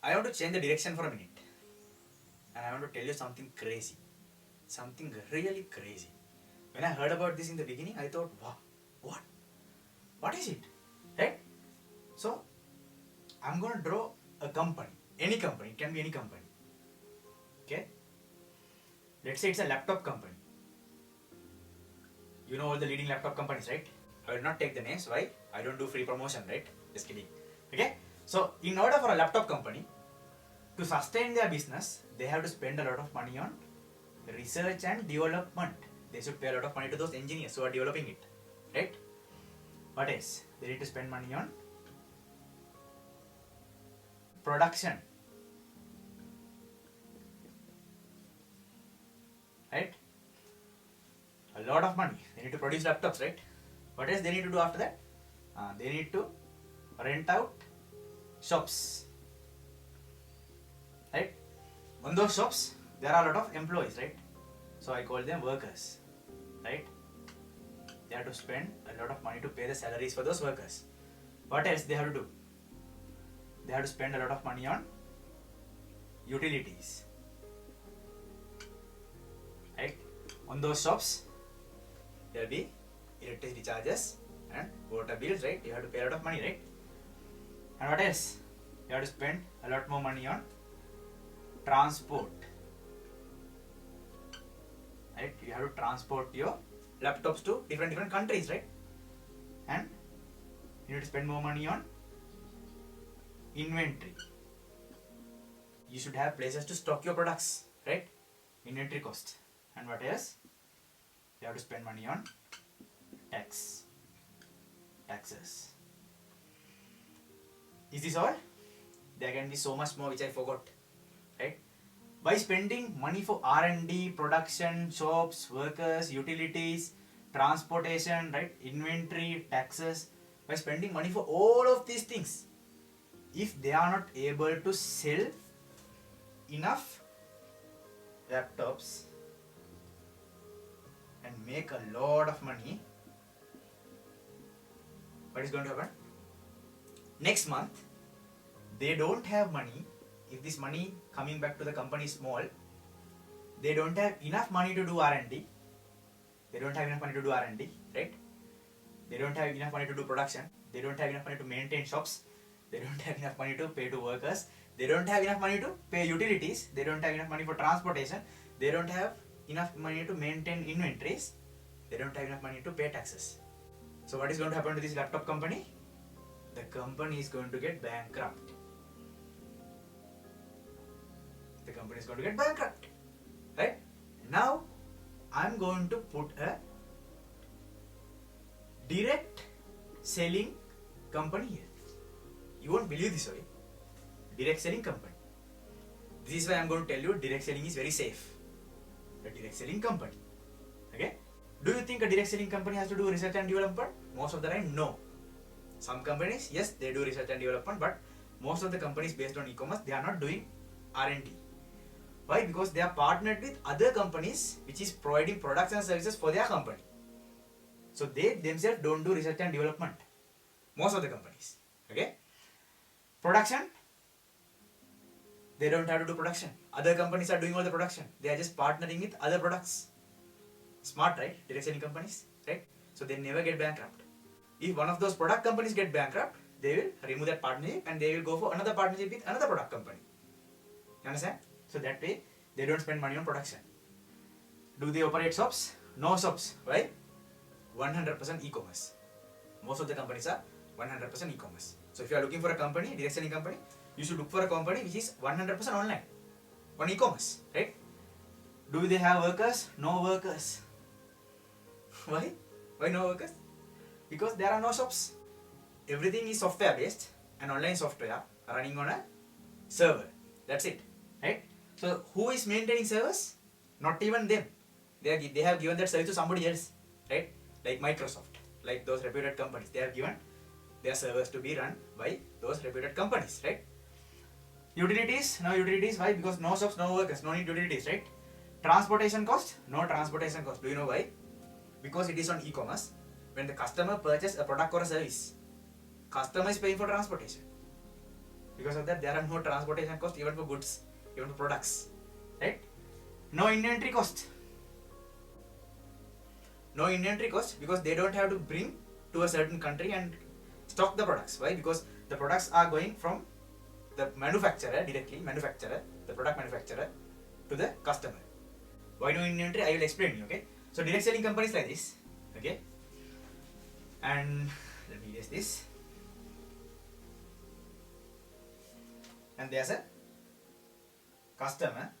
I want to change the direction for a minute. And I want to tell you something crazy. Something really crazy. When I heard about this in the beginning, I thought, wow, what? What is it? Right? So, I'm going to draw a company. Any company. It can be any company. Okay? Let's say it's a laptop company. You know all the leading laptop companies, right? I will not take the names. Why? I don't do free promotion, right? Just kidding. Okay? So, in order for a laptop company to sustain their business, they have to spend a lot of money on research and development. They should pay a lot of money to those engineers who are developing it. Right? What else? They need to spend money on production. Right? A lot of money. They need to produce laptops, right? What else they need to do after that? They need to rent out shops. Right? On those shops, there are a lot of employees, right? So I call them workers. Right? They have to spend a lot of money to pay the salaries for those workers. What else they have to do? They have to spend a lot of money on utilities. Right? On those shops, there will be electricity charges and water bills, right? You have to pay a lot of money, right? And what else? You have to spend a lot more money on transport. Right? You have to transport your laptops to different countries, right? And you need to spend more money on inventory. You should have places to stock your products, right? Inventory cost. And what else? You have to spend money on taxes. Is this all? There can be so much more which I forgot, right? By spending money for R&D, production, shops, workers, utilities, transportation, right, inventory, taxes, by spending money for all of these things, if they are not able to sell enough laptops and make a lot of money, what is going to happen? Next month, they don't have money. If this money coming back to the company is small, they don't have enough money to do R&D. They don't have enough money to do R&D, right? They don't have enough money to do production. They don't have enough money to maintain shops. They don't have enough money to pay to workers. They don't have enough money to pay utilities. They don't have enough money for transportation. They don't have enough money to maintain inventories. They don't have enough money to pay taxes. So what is going to happen to this laptop company? The company is going to get bankrupt. The company is going to get bankrupt. Right? Now, I'm going to put a direct selling company here. You won't believe this, way. Direct selling company. This is why I'm going to tell you direct selling is very safe. A direct selling company. Okay? Do you think a direct selling company has to do research and development? Most of the time, no. Some companies, yes, they do research and development, but most of the companies based on e-commerce, they are not doing R&D. Why? Because they are partnered with other companies which is providing products and services for their company. So they themselves don't do research and development. Most of the companies. Okay? Production, they don't have to do production. Other companies are doing all the production. They are just partnering with other products. Smart, right? Direct selling companies, right? So they never get bankrupt. If one of those product companies get bankrupt, they will remove that partnership and they will go for another partnership with another product company. You understand? So that way, they don't spend money on production. Do they operate shops? No shops. Why? 100% e-commerce. Most of the companies are 100% e-commerce. So if you are looking for a company, direct selling company, you should look for a company which is 100% online, on e-commerce, right? Do they have workers? No workers. Why? Why no workers? Because there are no shops. Everything is software based and online software running on a server. That's it, right? So who is maintaining servers? Not even them. They have given that service to somebody else, right? Like Microsoft, like those reputed companies. They have given their servers to be run by those reputed companies, right? Utilities, no utilities. Why? Because no shops, no workers, no need utilities, right? Transportation cost, no transportation cost. Do you know why? Because it is on e-commerce. When the customer purchases a product or a service, customer is paying for transportation. Because of that, there are no transportation costs even for goods, even for products, right? No inventory cost. No inventory cost because they don't have to bring to a certain country and stock the products. Why? Because the products are going from the manufacturer directly, the product manufacturer to the customer. Why no inventory? I will explain you. Okay. So direct selling companies like this. Okay. And let me erase this. And there's a customer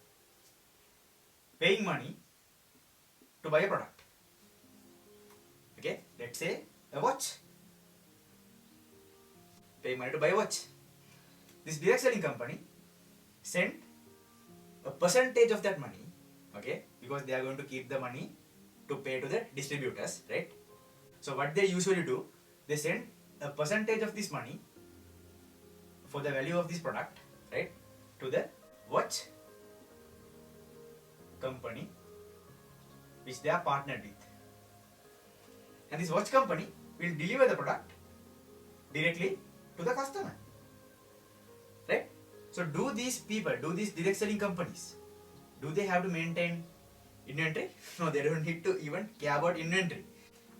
paying money to buy a product. Okay, let's say a watch. Paying money to buy a watch. This direct selling company send a percentage of that money, okay, because they are going to keep the money to pay to the distributors, right? So what they usually do, they send a percentage of this money for the value of this product, right, to the watch company which they are partnered with. And this watch company will deliver the product directly to the customer, right? So do these direct selling companies, do they have to maintain inventory? No, they don't need to even care about inventory.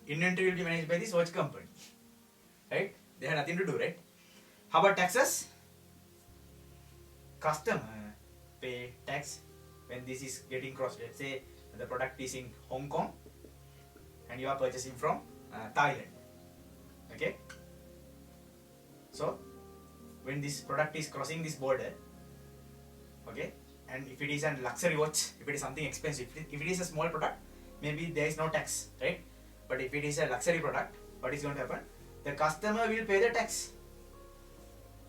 Inventory will be managed by this watch company, right? They have nothing to do, right? How about taxes? Customer pay tax when this is getting crossed. Let's say the product is in Hong Kong and you are purchasing from Thailand, okay? So when this product is crossing this border, okay, and if it is a luxury watch, if it is something expensive, if it is a small product, maybe there is no tax, right? But if it is a luxury product, what is going to happen? The customer will pay the tax,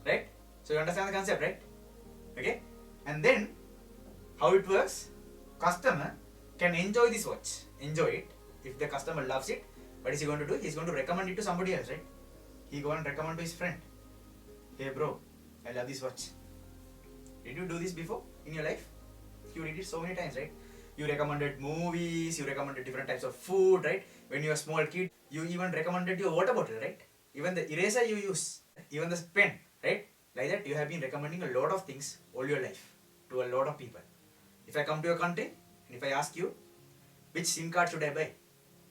right? So you understand the concept, right? Okay, and then how it works? Customer can enjoy this watch, enjoy it. If the customer loves it, what is he going to do? He is going to recommend it to somebody else, right? He go and recommend to his friend. Hey bro, I love this watch. Did you do this before in your life? You did it so many times, right? You recommended movies, you recommended different types of food, right? When you were a small kid, you even recommended your water bottle, right? Even the eraser you use, even the pen, right? Like that, you have been recommending a lot of things all your life to a lot of people. If I come to your country and if I ask you, which SIM card should I buy?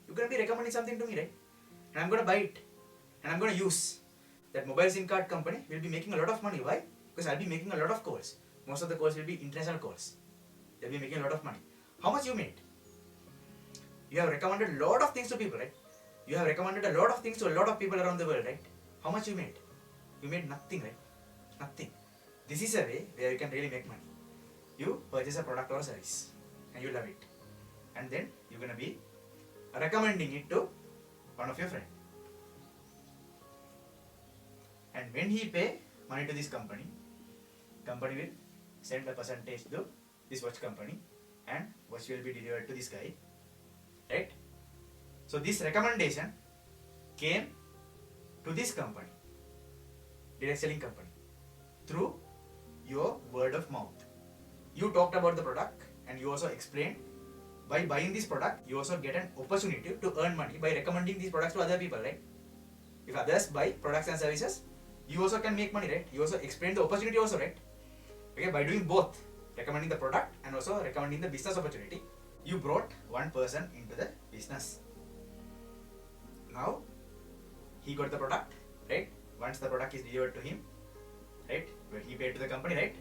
You're going to be recommending something to me, right? And I'm going to buy it. And I'm going to use. That mobile SIM card company will be making a lot of money. Why? Because I'll be making a lot of calls. Most of the calls will be international calls. They'll be making a lot of money. How much you made? You have recommended a lot of things to people, right? You have recommended a lot of things to a lot of people around the world, right? How much you made? You made nothing, right? Nothing. This is a way where you can really make money. You purchase a product or a service and you love it. And then you're going to be recommending it to one of your friends. And when he pay money to this company will send a percentage to this watch company and watch will be delivered to this guy, right? So this recommendation came to this company, direct selling company, through your word of mouth. You talked about the product and you also explained by buying this product, you also get an opportunity to earn money by recommending these products to other people, right? If others buy products and services, you also can make money, right? You also explain the opportunity also, right? Okay, by doing both, recommending the product and also recommending the business opportunity, you brought one person into the business. Now, he got the product, right? Once the product is delivered to him, right? When he paid to the company, right?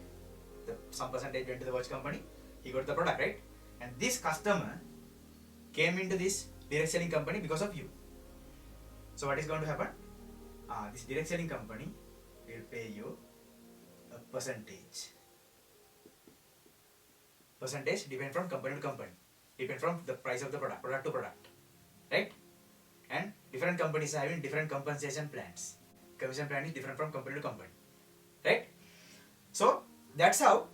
Some percentage went to the watch company, he got the product, right? And this customer came into this direct selling company because of you. So what is going to happen? This direct selling company will pay you a percentage. Percentage depend from company to company, depend from the price of the product to product, right? And different companies are having different compensation plans. Commission plan is different from company to company, right? So that's how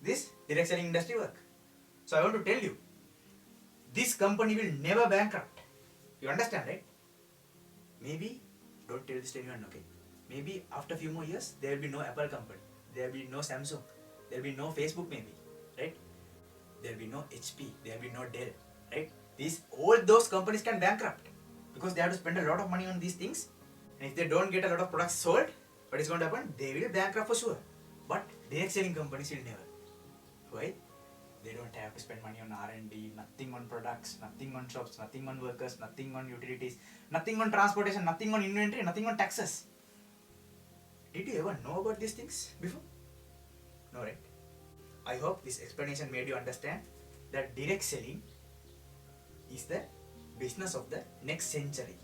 this direct selling industry work. So I want to tell you, this company will never bankrupt. You understand, right? Maybe, don't tell this to anyone, okay? Maybe after a few more years, there will be no Apple company. There will be no Samsung. There will be no Facebook maybe, right? There will be no HP. There will be no Dell, right? All those companies can bankrupt because they have to spend a lot of money on these things. And if they don't get a lot of products sold, what is going to happen? They will bankrupt for sure. But direct selling companies will never. Why? They don't have to spend money on R&D, nothing on products, nothing on shops, nothing on workers, nothing on utilities, nothing on transportation, nothing on inventory, nothing on taxes. Did you ever know about these things before? No, right? I hope this explanation made you understand that direct selling is the business of the next century.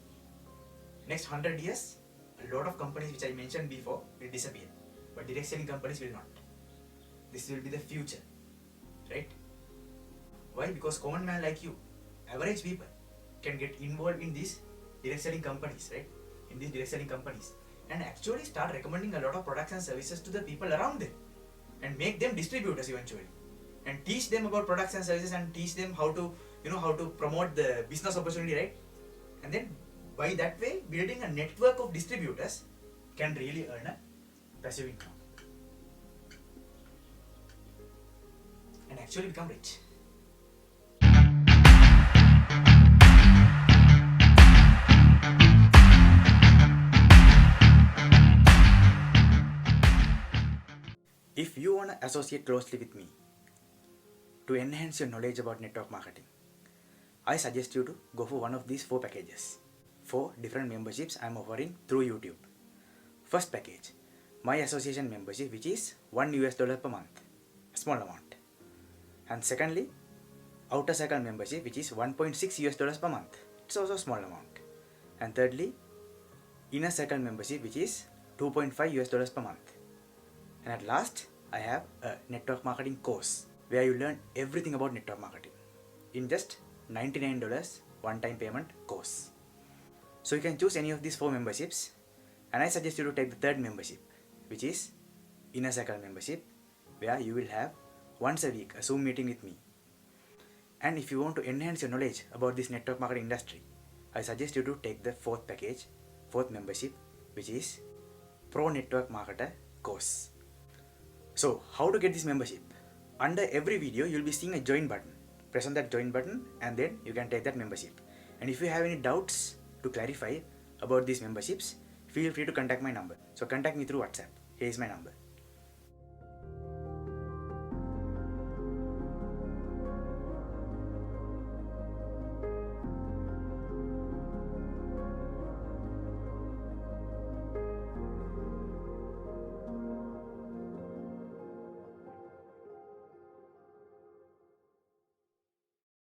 Next 100 years, a lot of companies which I mentioned before will disappear. But direct selling companies will not. This will be the future. Right? Why? Because common man like you, average people, can get involved in these direct selling companies, right? In these direct selling companies, and actually start recommending a lot of products and services to the people around them, and make them distributors eventually, and teach them about products and services, and teach them how to, how to promote the business opportunity, right? And then by that way, building a network of distributors can really earn a passive income. And actually become rich. If you want to associate closely with me to enhance your knowledge about network marketing, I suggest you to go for one of these 4 packages. 4 different memberships I am offering through YouTube. First package, my association membership, which is $1 per month, a small amount. And secondly, outer circle membership, which is $1.6 per month. It's also a small amount. And thirdly, inner circle membership, which is $2.5 per month. And at last, I have a network marketing course where you learn everything about network marketing in just $99 one-time payment course. So you can choose any of these 4 memberships, and I suggest you to take the third membership, which is inner circle membership, where you will have once a week a Zoom meeting with me. And if you want to enhance your knowledge about this network marketing industry, I suggest you to take the 4th package, 4th membership, which is Pro Network Marketer course. So how to get this membership? Under every video, you'll be seeing a join button. Press on that join button and then you can take that membership. And if you have any doubts to clarify about these memberships, feel free to contact my number. So contact me through WhatsApp. Here is my number.